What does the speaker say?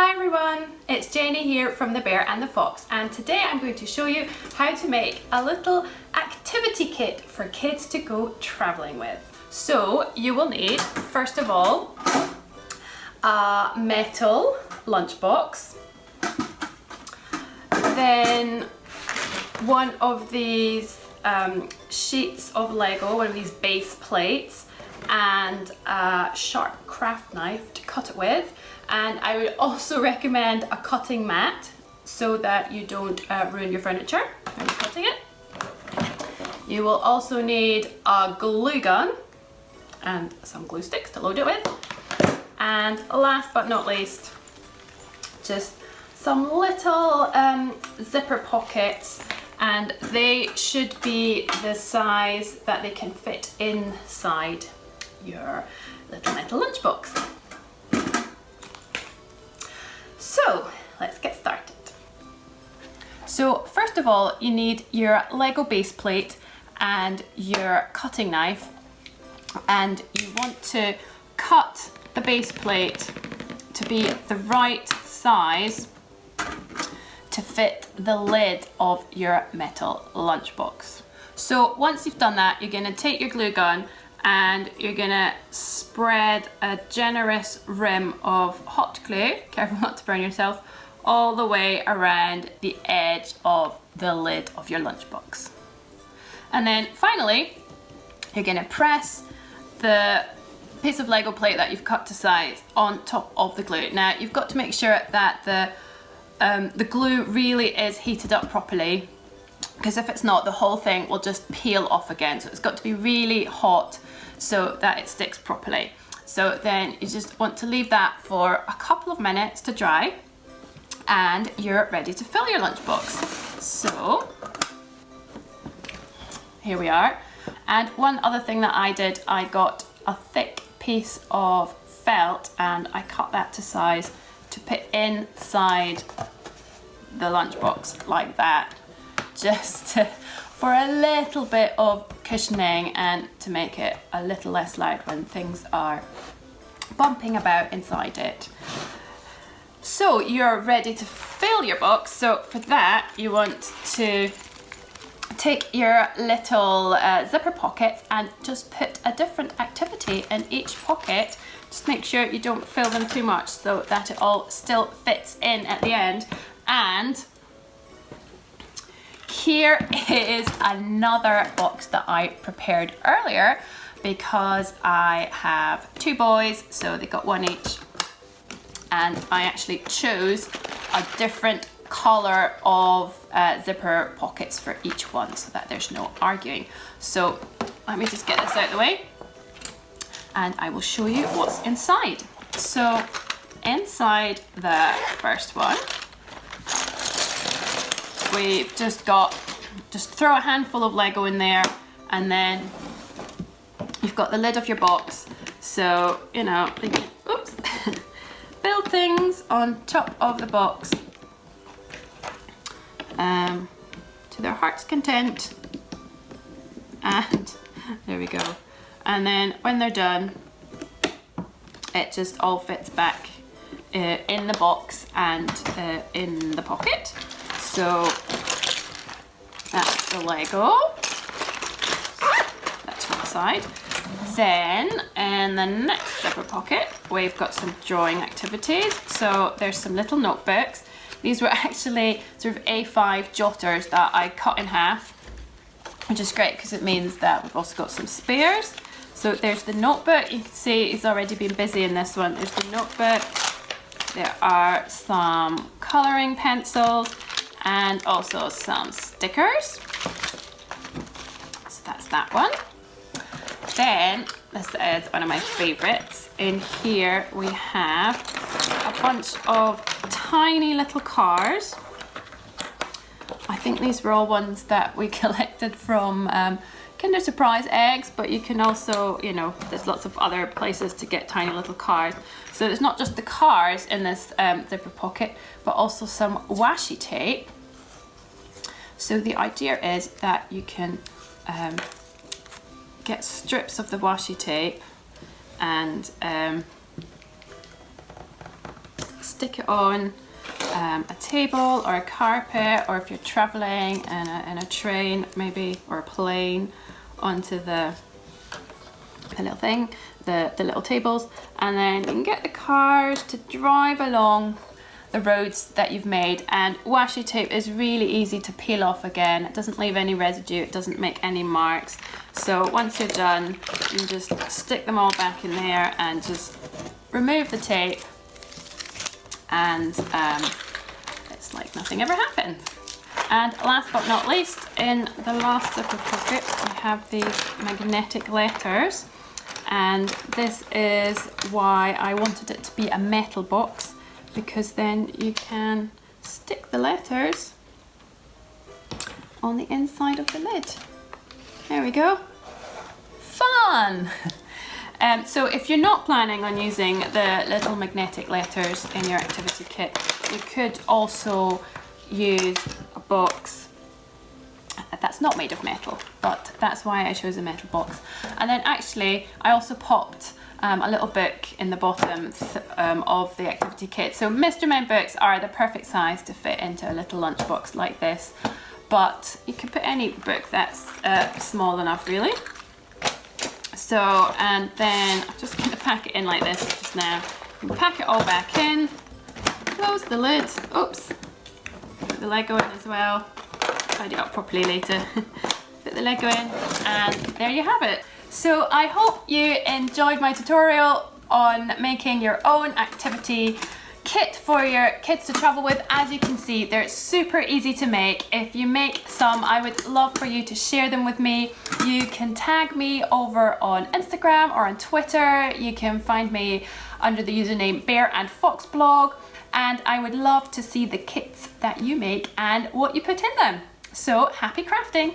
Hi everyone, it's Jenny here from The Bear and the Fox, and today I'm going to show you how to make a little activity kit for kids to go traveling with. So you will need, first of all, a metal lunchbox, then one of these sheets of Lego, one of these base plates, and a sharp craft knife to cut it with. And I would also recommend a cutting mat so that you don't ruin your furniture when you're cutting it. You will also need a glue gun and some glue sticks to load it with. And last but not least, just some little zipper pockets, and they should be the size that they can fit inside your little metal lunchbox. So let's get started. So first of all, you need your Lego base plate and your cutting knife, and you want to cut the base plate to be the right size to fit the lid of your metal lunchbox. So once you've done that, you're going to take your glue gun and you're gonna spread a generous rim of hot glue, careful not to burn yourself, all the way around the edge of the lid of your lunchbox. And then finally, you're gonna press the piece of Lego plate that you've cut to size on top of the glue. Now you've got to make sure that the glue really is heated up properly, because if it's not, the whole thing will just peel off again. So it's got to be really hot so that it sticks properly. So then you just want to leave that for a couple of minutes to dry, and you're ready to fill your lunchbox. So here we are. And one other thing that I did, I got a thick piece of felt and I cut that to size to put inside the lunchbox like that, just for a little bit of cushioning and to make it a little less loud when things are bumping about inside it. So you're ready to fill your box. So for that, you want to take your little zipper pockets and just put a different activity in each pocket. Just make sure you don't fill them too much so that it all still fits in at the end. And here is another box that I prepared earlier, because I have two boys, so they got one each, and I actually chose a different colour of zipper pockets for each one so that there's no arguing. So let me just get this out of the way and I will show you what's inside. So inside the first one, we've just throw a handful of Lego in there, and then you've got the lid of your box. So, you know, you can, oops, build things on top of the box to their heart's content. And there we go. And then when they're done, it just all fits back in the box and in the pocket. So that's the Lego. That's one side. Then in the next zipper pocket, we've got some drawing activities. So there's some little notebooks. These were actually sort of A5 jotters that I cut in half, which is great because it means that we've also got some spares. So there's the notebook. You can see he's already been busy in this one. There's the notebook. There are some colouring pencils and also some stickers. So that's that one. Then, this is one of my favourites. In here we have a bunch of tiny little cars. I think these were all ones that we collected from Kinder Surprise eggs, but you can also, you know, there's lots of other places to get tiny little cars. So it's not just the cars in this zipper pocket, but also some washi tape. So the idea is that you can get strips of the washi tape and stick it on a table or a carpet, or if you're traveling in a train maybe, or a plane, onto the little thing, the little tables, and then you can get the cars to drive along the roads that you've made. And washi tape is really easy to peel off again. It doesn't leave any residue, it doesn't make any marks. So once you're done, you can just stick them all back in there and just remove the tape, and it's like nothing ever happened. And last but not least, in the last zipper pocket, we have these magnetic letters. And this is why I wanted it to be a metal box, because then you can stick the letters on the inside of the lid. There we go. Fun! So if you're not planning on using the little magnetic letters in your activity kit, you could also use a box that's not made of metal, but that's why I chose a metal box. And then actually I also popped a little book in the bottom of the activity kit. So Mr. Men books are the perfect size to fit into a little lunchbox like this, but you can put any book that's small enough really. So, and then I'm just going to pack it in like this just now. You can pack it all back in, close the lid, oops, put the Lego in as well, tidy it up properly later, put the Lego in, and there you have it. So I hope you enjoyed my tutorial on making your own activity kit for your kids to travel with. As you can see, they're super easy to make. If you make some, I would love for you to share them with me. You can tag me over on Instagram or on Twitter. You can find me under the username Bear and Fox Blog, and I would love to see the kits that you make and what you put in them. So happy crafting!